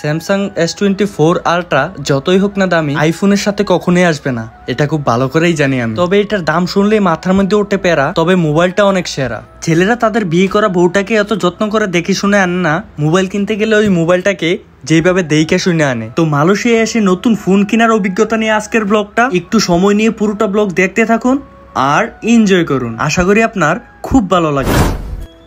Samsung S24 ultra যতই হোক না দামি, আইফোনের সাথে কখনোই আসবে না, এটা খুব ভালো করেই জানি আমি। তবে এটার দাম শুনলেই মাথার মধ্যে ওঠে প্যারা। তবে মোবাইলটা অনেক সেরা। ছেলেরা তাদের বিয়ে করা বউটাকে এত যত্ন করে দেখে শুনে আনে না, মোবাইল কিনতে গেলে ওই মোবাইলটাকে যেভাবে দেখে শুনে আনে। তো মালয়েশিয়ায় এসে নতুন ফোন কেনার অভিজ্ঞতা নিয়ে আজকের ব্লগটা, একটু সময় নিয়ে পুরোটা ব্লগ দেখতে থাকুন আর এনজয় করুন। আশা করি আপনার খুব ভালো লাগবে।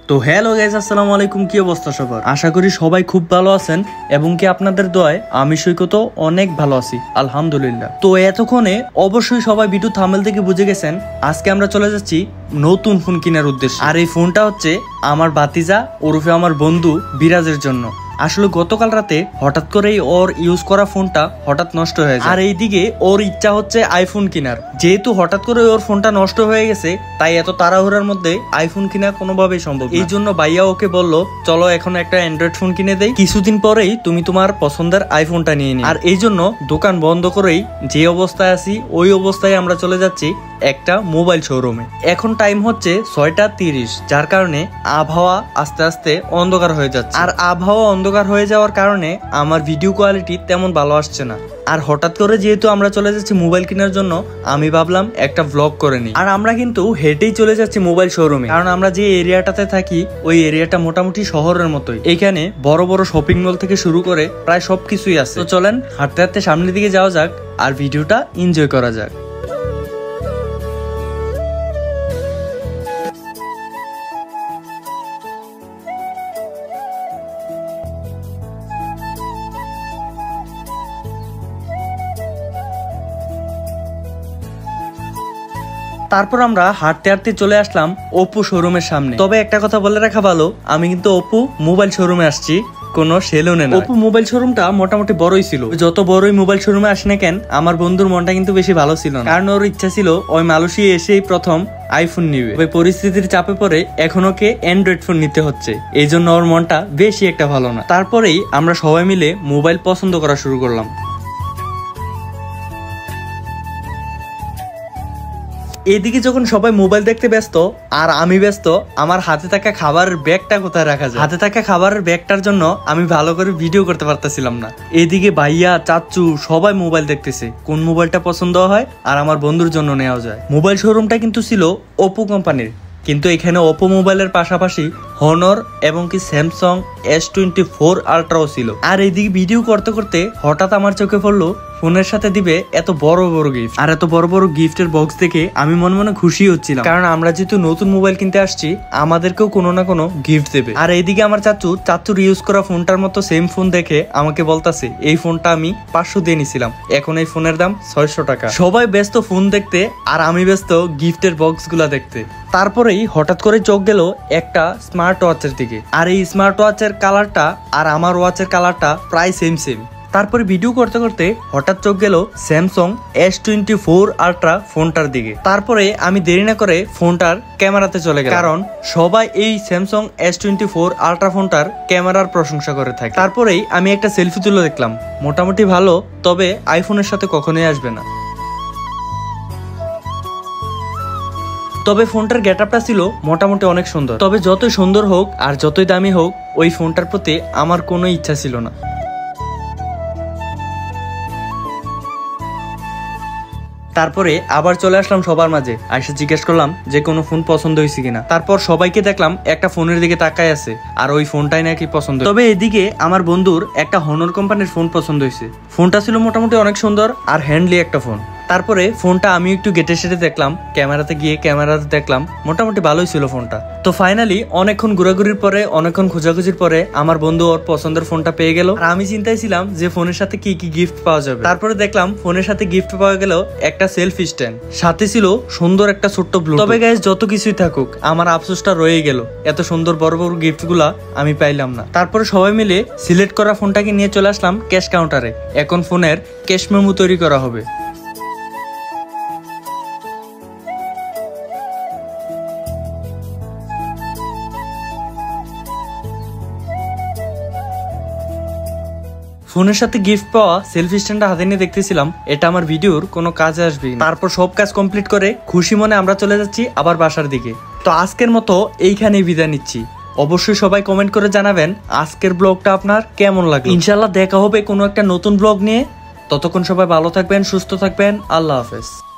তো হ্যালো গাইস, আসসালামু আলাইকুম। কি অবস্থা সবার? আশা করি সবাই খুব ভালো আছেন এবং কি আপনাদের দোয়ায় আমি সৈকত অনেক ভালো আছি, আলহামদুলিল্লাহ। তো এতক্ষণে অবশ্যই সবাই ভিডিও থাম্বনেল থেকে বুঝে গেছেন আজকে আমরা চলে যাচ্ছি নতুন ফোন কেনার উদ্দেশ্যে। আর এই ফোনটা হচ্ছে আমার ভাতিজা ওরফে আমার বন্ধু বিরাজের জন্য। আসলে গতকাল রাতে হঠাৎ করেই ওর ইউজ করা ফোনটা হঠাৎ নষ্ট হয়ে যায়, আর এইদিকে ওর ইচ্ছা হচ্ছে আইফোন কেনার। যেহেতু হঠাৎ করে ওর ফোনটা নষ্ট হয়ে গেছে, তাই এত তাড়াহুড়ার মধ্যে আইফোন কেনা কোনোভাবেই সম্ভব না। এই জন্য ভাইয়া ওকে বললো চলো এখন একটা অ্যান্ড্রয়েড ফোন কিনে দেই, কিছুদিন পরেই তুমি তোমার পছন্দের আইফোনটা নিয়ে নিও। আর এই জন্য দোকান বন্ধ করেই যে অবস্থায় আছি ওই অবস্থায় আমরা চলে যাচ্ছি একটা মোবাইল শোরুমে। এখন টাইম হচ্ছে 6টা 30, যার কারণে আবহাওয়া আস্তে আস্তে অন্ধকার হয়ে যাচ্ছে। আর আবহাওয়া অন্ধকার হয়ে যাওয়ার কারণে আমার ভিডিও কোয়ালিটি তেমন ভালো আসছে না। আর হঠাৎ করে যেহেতু আমরা চলে যাচ্ছি মোবাইল কেনার জন্য, আমি ভাবলাম একটা ভ্লগ করে নিই। আর আমরা কিন্তু হেঁটেই চলে যাচ্ছি মোবাইল শোরুমে, কারণ আমরা যে এরিয়াটাতে থাকি ওই এরিয়াটা মোটামুটি শহরের মতোই। এখানে বড় বড় শপিং মল থেকে শুরু করে প্রায় সবকিছুই আছে। তো চলেন হাঁটতে হাঁটতে সামনের দিকে যাওয়া যাক আর ভিডিওটা এনজয় করা যাক। তারপর আমরা হাঁটতে হাঁটতে চলে আসলাম ওপো শোরুমের সামনে। তবে একটা কথা বলে রাখা ভালো, আমি কিন্তু ওপো মোবাইল শোরুমে আসছি, কোনো সেলুনে না। ওপো মোবাইল শোরুমটা মোটামুটি বড়ই ছিল। যত বড়ই মোবাইল শোরুমে আসে না কেন, আমার বন্ধুর মনটা কিন্তু বেশি ভালো ছিল না, কারণ ওর ইচ্ছা ছিল ওই মালয়েশিয়া এসেই প্রথম আইফোন নিবে। ওই পরিস্থিতির চাপে পড়ে এখন ওকে অ্যান্ড্রয়েড ফোন নিতে হচ্ছে, এই জন্য ওর মনটা বেশি একটা ভালো না। তারপরেই আমরা সবাই মিলে মোবাইল পছন্দ করা শুরু করলাম। এদিকে যখন সবাই মোবাইল দেখতে ব্যস্ত আর আমি ব্যস্ত, আমার হাতে থাকা খাবারের ব্যাগটা কোথায় রাখা যায়। হাতে থাকা খাবারের ব্যাগটার জন্য আমি ভালো করে ভিডিও করতে পারতেছিলাম না। এদিকে ভাইয়া চাচু সবাই মোবাইল দেখতেছে, কোন মোবাইলটা পছন্দ হয় আর আমার বন্ধুর জন্য নেওয়া যায়। মোবাইল শোরুমটা কিন্তু ছিল ওপো কোম্পানির, কিন্তু এখানে ওপো মোবাইলের পাশাপাশি হনর এবং কি স্যামসাং S24 আলট্রাও ছিল। আর এইদিকে ভিডিও করতে করতে হঠাৎ আমার চোখে পড়লো ফোনের সাথে দিবে এত বড় বড় গিফট। আর এত বড় বড় গিফটের বক্স দেখে আমি মনে মনে খুশি হচ্ছিলাম, কারণ আমরা যেহেতু নতুন মোবাইল কিনতে আসছি আমাদেরকেও কোনো না কোনো গিফট দেবে। আর এইদিকে আমার চাচুর ইউজ করা ফোনটার মতো সেম ফোন দেখে আমাকে বলতাছে এই ফোনটা আমি 500 দিয়ে নিছিলাম, এখন এই ফোনের দাম 600 টাকা। সবাই ব্যস্ত ফোন দেখতে আর আমি ব্যস্ত গিফটের বক্স গুলা দেখতে। তারপরেই হঠাৎ করে চোখ গেল একটা স্মার্ট ওয়াচের দিকে, আর এই স্মার্ট ওয়াচের কালারটা আর আমার ওয়াচের কালারটা প্রায় সেম। তারপরে ভিডিও করতে করতে হঠাৎ চোখ গেল স্যামসাং S24 আলট্রা ফোনটার দিকে। তারপরে আমি দেরি না করে ফোনটার ক্যামেরাতে চলে গেলাম, কারণ সবাই এই স্যামসাং S24 আলট্রা ফোনটার ক্যামেরার প্রশংসা করে থাকে। তারপরেই আমি একটা সেলফি তুলে দেখলাম, মোটামুটি ভালো, তবে আইফোনের সাথে কখনোই আসবে না। তবে ফোনটার গেটআপটা ছিল মোটামুটি অনেক সুন্দর। তবে যতই সুন্দর হোক আর যতই দামি হোক, ওই ফোনটার প্রতি আমার কোনো ইচ্ছা ছিল না। তারপরে আবার চলে আসলাম সবার মাঝে, এসে জিজ্ঞেস করলাম যে কোনো ফোন পছন্দ হয়েছে কিনা। তারপর সবাইকে দেখলাম একটা ফোনের দিকে তাকায় আছে আর ওই ফোনটাই নাকি পছন্দ। তবে এদিকে আমার বন্ধুর একটা হনর কোম্পানির ফোন পছন্দ হয়েছে। ফোনটা ছিল মোটামুটি অনেক সুন্দর আর হ্যান্ডলি একটা ফোন। তারপরে ফোনটা আমি একটু গেটে সেটে দেখলাম, ক্যামেরাতে গিয়ে ক্যামেরাতে দেখলাম মোটামুটি ভালোই ছিল ফোনটা। তো ফাইনালি অনেকক্ষণ ঘোরাঘুরির পরে, অনেকক্ষণ খোঁজাখুঁজির পরে আমার বন্ধু ওর পছন্দের ফোনটা পেয়ে গেল। আর আমি চিন্তায় ছিলাম যে ফোনের সাথে কি কি গিফট পাওয়া যাবে। তারপরে দেখলাম ফোনের সাথে গিফট পাওয়া গেল একটা সেলফি স্ট্যান্ড, সাথে ছিল সুন্দর একটা ছোট্ট ব্লু। তবে গাইস যত কিছুই থাকুক, আমার আফসোসটা রয়ে গেল, এত সুন্দর বড় বড় গিফট গুলা আমি পাইলাম না। তারপরে সবাই মিলে সিলেক্ট করা ফোনটাকে নিয়ে চলে আসলাম ক্যাশ কাউন্টারে। এখন ফোনের ক্যাশ মেমো তৈরি করা হবে। ফোনের সাথে গিফট পাওয়া সেলফি স্ট্যান্ডটা হাতে নিয়ে দেখতেছিলাম এটা আমার ভিডিওর কোনো কাজে আসবে। তারপর সব কাজ কমপ্লিট করে খুশি মনে আমরা চলে যাচ্ছি আবার বাসার দিকে। তো আজকের মতো এইখানেই বিদায় নিচ্ছি। অবশ্যই সবাই কমেন্ট করে জানাবেন আজকের ব্লগটা আপনার কেমন লাগলো। ইনশাআল্লাহ দেখা হবে কোনো একটা নতুন ব্লগ নিয়ে। ততক্ষণ সবাই ভালো থাকবেন, সুস্থ থাকবেন। আল্লাহ হাফেজ।